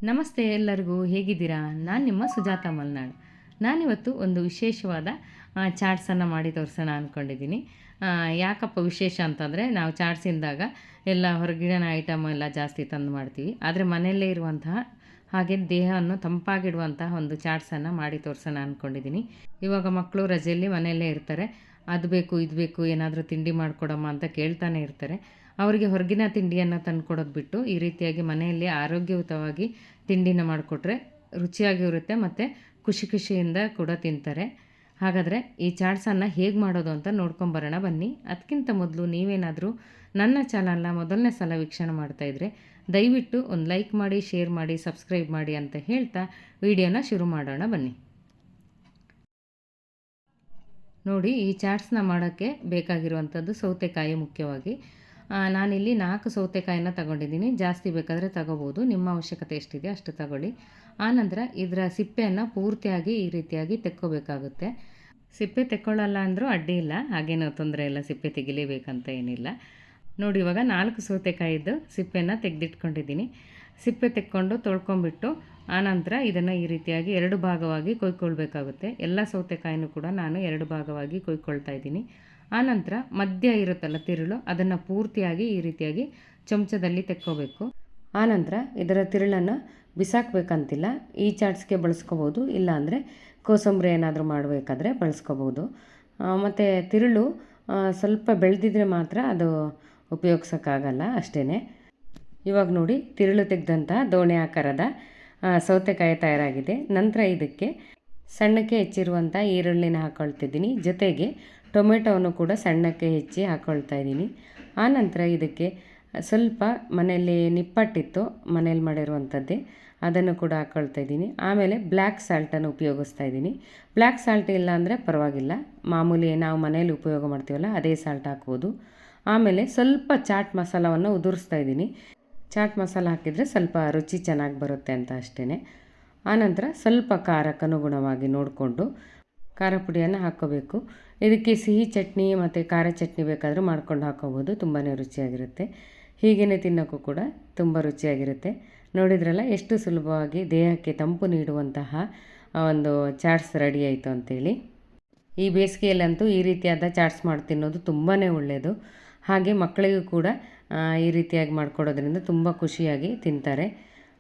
ನಮಸ್ತೆ ಎಲ್ಲರಿಗೂ, ಹೇಗಿದ್ದೀರಾ? ನಾನು ನಿಮ್ಮ ಸುಜಾತ ಮಲ್ನಾಡ್. ನಾನಿವತ್ತು ಒಂದು ವಿಶೇಷವಾದ ಚಾಟ್ಸನ್ನು ಮಾಡಿ ತೋರಿಸೋಣ ಅಂದ್ಕೊಂಡಿದ್ದೀನಿ. ಯಾಕಪ್ಪ ವಿಶೇಷ ಅಂತಂದರೆ, ನಾವು ಚಾಟ್ಸಿಂದಾಗ ಎಲ್ಲ ಹೊರಗಿನ ಐಟಮ್ ಎಲ್ಲ ಜಾಸ್ತಿ ತಂದು ಮಾಡ್ತೀವಿ. ಆದರೆ ಮನೆಯಲ್ಲೇ ಇರುವಂತಹ ಹಾಗೆ ದೇಹವನ್ನು ತಂಪಾಗಿಡುವಂತಹ ಒಂದು ಚಾಟ್ಸನ್ನು ಮಾಡಿ ತೋರಿಸೋಣ ಅಂದ್ಕೊಂಡಿದ್ದೀನಿ. ಇವಾಗ ಮಕ್ಕಳು ರಜೆಯಲ್ಲಿ ಮನೆಯಲ್ಲೇ ಇರ್ತಾರೆ. ಅದು ಬೇಕು ಇದು ಬೇಕು ಏನಾದರೂ ತಿಂಡಿ ಮಾಡಿಕೊಡಮ್ಮ ಅಂತ ಕೇಳ್ತಾನೆ ಇರ್ತಾರೆ. ಅವರಿಗೆ ಹೊರಗಿನ ತಿಂಡಿಯನ್ನು ತಂದುಕೊಡೋದು ಬಿಟ್ಟು ಈ ರೀತಿಯಾಗಿ ಮನೆಯಲ್ಲಿ ಆರೋಗ್ಯಯುತವಾಗಿ ತಿಂಡಿನ ಮಾಡಿಕೊಟ್ರೆ ರುಚಿಯಾಗಿರುತ್ತೆ ಮತ್ತು ಖುಷಿ ಖುಷಿಯಿಂದ ಕೂಡ ತಿಂತಾರೆ. ಹಾಗಾದರೆ ಈ ಚಾಟ್ಸನ್ನು ಹೇಗೆ ಮಾಡೋದು ಅಂತ ನೋಡ್ಕೊಂಬರೋಣ ಬನ್ನಿ. ಅದಕ್ಕಿಂತ ಮೊದಲು ನೀವೇನಾದರೂ ನನ್ನ ಚಾನಲ್ನ ಮೊದಲನೇ ಸಲ ವೀಕ್ಷಣೆ ಮಾಡ್ತಾಯಿದ್ರೆ ದಯವಿಟ್ಟು ಒಂದು ಲೈಕ್ ಮಾಡಿ, ಶೇರ್ ಮಾಡಿ, ಸಬ್ಸ್ಕ್ರೈಬ್ ಮಾಡಿ ಅಂತ ಹೇಳ್ತಾ ವಿಡಿಯೋನ ಶುರು ಮಾಡೋಣ ಬನ್ನಿ. ನೋಡಿ, ಈ ಚಾಟ್ಸ್ನ ಮಾಡೋಕ್ಕೆ ಬೇಕಾಗಿರುವಂಥದ್ದು ಸೌತೆಕಾಯಿ ಮುಖ್ಯವಾಗಿ. ನಾನಿಲ್ಲಿ 4 ಸೌತೆಕಾಯಿನ ತಗೊಂಡಿದ್ದೀನಿ. ಜಾಸ್ತಿ ಬೇಕಾದರೆ ತಗೋಬೋದು, ನಿಮ್ಮ ಅವಶ್ಯಕತೆ ಎಷ್ಟಿದೆ ಅಷ್ಟು ತಗೊಳ್ಳಿ. ಆನಂತರ ಇದರ ಸಿಪ್ಪೆಯನ್ನು ಪೂರ್ತಿಯಾಗಿ ಈ ರೀತಿಯಾಗಿ ತೆಕ್ಕೋಬೇಕಾಗುತ್ತೆ. ಸಿಪ್ಪೆ ತೆಕ್ಕೊಳ್ಳಲ್ಲ ಅಂದರೂ ಅಡ್ಡಿ ಇಲ್ಲ, ಹಾಗೇನೋ ತೊಂದರೆ ಇಲ್ಲ, ಸಿಪ್ಪೆ ತೆಗಿಲೇಬೇಕಂತ ಏನಿಲ್ಲ. ನೋಡಿ, ಇವಾಗ 4 ಸೌತೆಕಾಯಿದ್ದು ಸಿಪ್ಪೆನ ತೆಗೆದಿಟ್ಕೊಂಡಿದ್ದೀನಿ. ಸಿಪ್ಪೆ ತೆಕ್ಕೊಂಡು ತೊಳ್ಕೊಂಬಿಟ್ಟು ಆನಂತರ ಇದನ್ನು ಈ ರೀತಿಯಾಗಿ 2 ಭಾಗವಾಗಿ ಕೊಯ್ಕೊಳ್ಬೇಕಾಗುತ್ತೆ. ಎಲ್ಲ ಸೌತೆಕಾಯಿನೂ ಕೂಡ ನಾನು 2 ಭಾಗವಾಗಿ ಕೊಯ್ಕೊಳ್ತಾ ಇದ್ದೀನಿ. ಆನಂತರ ಮಧ್ಯ ಇರುತ್ತಲ್ಲ ತಿರುಳು, ಅದನ್ನು ಪೂರ್ತಿಯಾಗಿ ಈ ರೀತಿಯಾಗಿ ಚಮಚದಲ್ಲಿ ತೆಕ್ಕೋಬೇಕು. ಆನಂತರ ಇದರ ತಿರುಳನ್ನು ಬಿಸಾಕಬೇಕಂತಿಲ್ಲ, ಈ ಚಾಟ್ಸ್ಗೆ ಬಳಸ್ಕೋಬೋದು, ಇಲ್ಲಾಂದರೆ ಕೋಸಂಬರಿ ಏನಾದರೂ ಮಾಡಬೇಕಾದ್ರೆ ಬಳಸ್ಕೋಬೋದು. ಮತ್ತು ತಿರುಳು ಸ್ವಲ್ಪ ಬೆಳೆದಿದ್ರೆ ಮಾತ್ರ ಅದು ಉಪಯೋಗಿಸೋಕ್ಕಾಗಲ್ಲ, ಅಷ್ಟೇ. ಇವಾಗ ನೋಡಿ, ತಿರುಳು ತೆಗೆದಂಥ ದೋಣೆ ಆಕಾರದ ಸೌತೆಕಾಯಿ ತಯಾರಾಗಿದೆ. ನಂತರ ಇದಕ್ಕೆ ಸಣ್ಣಕ್ಕೆ ಹೆಚ್ಚಿರುವಂಥ ಈರುಳ್ಳಿನ ಹಾಕ್ಕೊಳ್ತಿದ್ದೀನಿ, ಜೊತೆಗೆ ಟೊಮೆಟೊವನ್ನು ಕೂಡ ಸಣ್ಣಕ್ಕೆ ಹೆಚ್ಚಿ ಹಾಕ್ಕೊಳ್ತಾ ಇದ್ದೀನಿ. ಆನಂತರ ಇದಕ್ಕೆ ಸ್ವಲ್ಪ ಮನೆಯಲ್ಲಿ ನಿಪ್ಪಟ್ಟಿತ್ತು, ಮನೇಲಿ ಮಾಡಿರುವಂಥದ್ದೇ, ಅದನ್ನು ಕೂಡ ಹಾಕ್ಕೊಳ್ತಾ ಇದ್ದೀನಿ. ಆಮೇಲೆ ಬ್ಲ್ಯಾಕ್ ಸಾಲ್ಟನ್ನು ಉಪಯೋಗಿಸ್ತಾ ಇದ್ದೀನಿ. ಬ್ಲ್ಯಾಕ್ ಸಾಲ್ಟ್ ಇಲ್ಲ ಅಂದರೆ ಪರವಾಗಿಲ್ಲ, ಮಾಮೂಲಿ ನಾವು ಮನೇಲಿ ಉಪಯೋಗ ಮಾಡ್ತೀವಲ್ಲ ಅದೇ ಸಾಲ್ಟ್ ಹಾಕ್ಬೋದು. ಆಮೇಲೆ ಸ್ವಲ್ಪ ಚಾಟ್ ಮಸಾಲವನ್ನು ಉದುರಿಸ್ತಾ ಇದ್ದೀನಿ. ಚಾಟ್ ಮಸಾಲ ಹಾಕಿದರೆ ಸ್ವಲ್ಪ ರುಚಿ ಚೆನ್ನಾಗಿ ಬರುತ್ತೆ ಅಂತ ಅಷ್ಟೇ. ಆನಂತರ ಸ್ವಲ್ಪ ಖಾರಕ್ಕನುಗುಣವಾಗಿ ನೋಡಿಕೊಂಡು ಖಾರ ಪುಡಿಯನ್ನು ಹಾಕ್ಕೋಬೇಕು. ಇದಕ್ಕೆ ಸಿಹಿ ಚಟ್ನಿ ಮತ್ತು ಖಾರ ಚಟ್ನಿ ಬೇಕಾದರೂ ಮಾಡ್ಕೊಂಡು ಹಾಕ್ಕೋಬೋದು, ತುಂಬಾ ರುಚಿಯಾಗಿರುತ್ತೆ. ಹೀಗೇ ತಿನ್ನೋಕ್ಕೂ ಕೂಡ ತುಂಬ ರುಚಿಯಾಗಿರುತ್ತೆ. ನೋಡಿದ್ರಲ್ಲ ಎಷ್ಟು ಸುಲಭವಾಗಿ ದೇಹಕ್ಕೆ ತಂಪು ನೀಡುವಂತಹ ಒಂದು ಚಾಟ್ಸ್ ರೆಡಿ ಆಯಿತು ಅಂತೇಳಿ. ಈ ಬೇಸಿಗೆಯಲ್ಲಂತೂ ಈ ರೀತಿಯಾದ ಚಾಟ್ಸ್ ಮಾಡಿ ತಿನ್ನೋದು ತುಂಬಾ ಒಳ್ಳೆಯದು. ಹಾಗೆ ಮಕ್ಕಳಿಗೂ ಕೂಡ ಈ ರೀತಿಯಾಗಿ ಮಾಡಿಕೊಡೋದ್ರಿಂದ ತುಂಬ ಖುಷಿಯಾಗಿ ತಿಂತಾರೆ.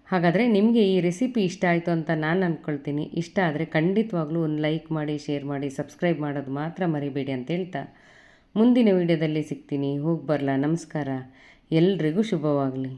ಹಾಗಾದರೆ ನಿಮಗೆ ಈ ರೆಸಿಪಿ ಇಷ್ಟ ಆಯಿತು ಅಂತ ನಾನು ಅಂದ್ಕೊಳ್ತೀನಿ. ಇಷ್ಟ ಆದರೆ ಖಂಡಿತವಾಗ್ಲೂ ಒಂದು ಲೈಕ್ ಮಾಡಿ, ಶೇರ್ ಮಾಡಿ, ಸಬ್ಸ್ಕ್ರೈಬ್ ಮಾಡೋದು ಮಾತ್ರ ಮರಿಬೇಡಿ ಅಂತ ಹೇಳ್ತಾ ಮುಂದಿನ ವಿಡಿಯೋದಲ್ಲಿ ಸಿಗ್ತೀನಿ. ಹೋಗಿ ಬರಲಾ? ನಮಸ್ಕಾರ, ಎಲ್ರಿಗೂ ಶುಭವಾಗಲಿ.